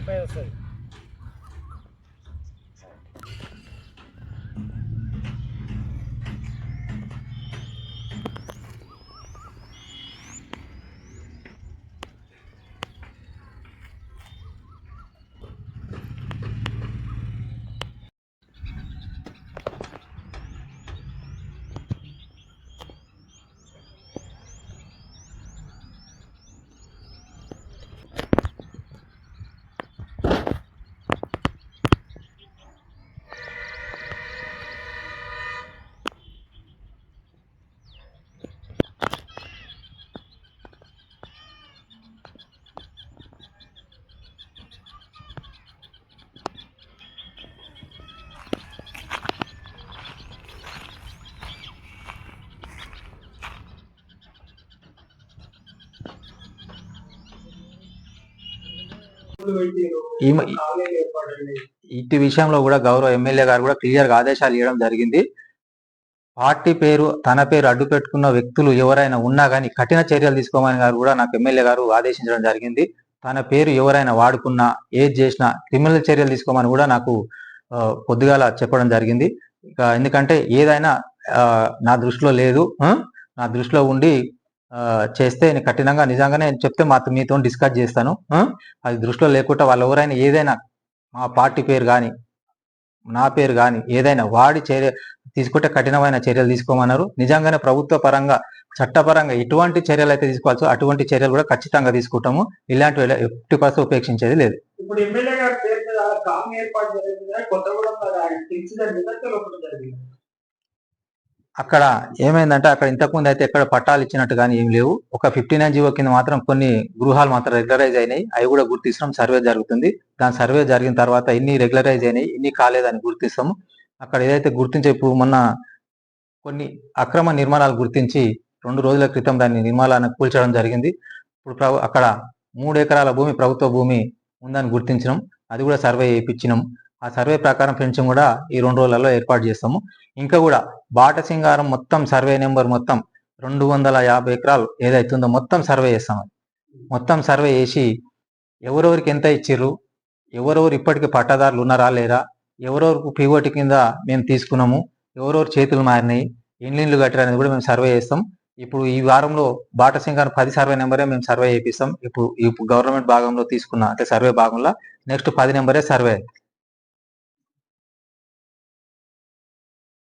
30 వస్తుంది. ఇటు విషయంలో కూడా గౌరవ ఎమ్మెల్యే గారు కూడా క్లియర్ గా ఆదేశాలు ఇవ్వడం జరిగింది. పార్టీ పేరు తన పేరు అడ్డు పెట్టుకున్న వ్యక్తులు ఎవరైనా ఉన్నా కానీ కఠిన చర్యలు తీసుకోమని గారు కూడా నాకు ఎమ్మెల్యే గారు ఆదేశించడం జరిగింది. తన పేరు ఎవరైనా వాడుకున్నా ఏది చేసినా క్రిమినల్ చర్యలు తీసుకోమని కూడా నాకు పొద్దుగాల చెప్పడం జరిగింది. ఎందుకంటే ఏదైనా నా దృష్టిలో లేదు, నా దృష్టిలో ఉండి చేస్తే నేను కఠినంగా నిజంగానే చెప్తే మీతో డిస్కస్ చేస్తాను. అది దృష్టిలో లేకుండా వాళ్ళు ఎవరైనా ఏదైనా మా పార్టీ పేరు కానీ నా పేరు కానీ ఏదైనా వాడి చర్య తీసుకుంటే కఠినమైన చర్యలు తీసుకోమన్నారు. నిజంగానే ప్రభుత్వ పరంగా చట్టపరంగా ఎటువంటి చర్యలు అయితే తీసుకోవాల్సో అటువంటి చర్యలు కూడా ఖచ్చితంగా తీసుకుంటాము. ఇలాంటివి 50% ఉపేక్షించేది లేదు. ఇప్పుడు ఎమ్మెల్యే గారి పేరు మీద కామ్ ఏర్పాటు జరిగింది, కొత్తగూడెం జరిగింది. అక్కడ ఏమైందంటే అక్కడ ఇంతకుముందు అయితే ఎక్కడ పట్టాలు ఇచ్చినట్టు కానీ ఏం లేవు. ఒక 59 జీవో కింద మాత్రం కొన్ని గృహాలు మాత్రం రెగ్యులరైజ్ అయినాయి. అవి కూడా గుర్తిస్తాం. సర్వే జరుగుతుంది. దాని సర్వే జరిగిన తర్వాత ఇన్ని రెగ్యులరైజ్ అయినాయి, ఇన్ని కాలేదని గుర్తిస్తాము. అక్కడ ఏదైతే గుర్తించే ఇప్పుడు మొన్న కొన్ని అక్రమ నిర్మాణాలు గుర్తించి 2 రోజుల క్రితం దాన్ని నిర్మాణాలను కూల్చడం జరిగింది. ఇప్పుడు అక్కడ 3 ఎకరాల భూమి ప్రభుత్వ భూమి ఉందని గుర్తించినాం. అది కూడా సర్వే చేయించినాం. ఆ సర్వే ప్రకారం ఫెన్సింగ్ కూడా ఈ 2 రోజులలో ఏర్పాటు చేస్తాము. ఇంకా కూడా బాటసింగారం మొత్తం సర్వే నెంబర్ మొత్తం 250 ఎకరాలు ఏదైతుందో మొత్తం సర్వే చేస్తాం. మొత్తం సర్వే చేసి ఎవరెవరికి ఎంత ఇచ్చిర్రు, ఎవరెవరు ఇప్పటికీ పట్టాదారులు ఉన్నారా లేరా, ఎవరెవరికి పిఓటి కింద మేము తీసుకున్నాము, ఎవరెవరు చేతులు మారినాయి, ఎన్నిళ్ళు కట్టారు అనేది కూడా మేము సర్వే చేస్తాం. ఇప్పుడు ఈ వారంలో బాటసింగారం 10 సర్వే నెంబరే మేము సర్వే చేపిస్తాం. ఇప్పుడు గవర్నమెంట్ భాగంలో తీసుకున్న అంటే సర్వే భాగంలో నెక్స్ట్ 10 నెంబరే సర్వే.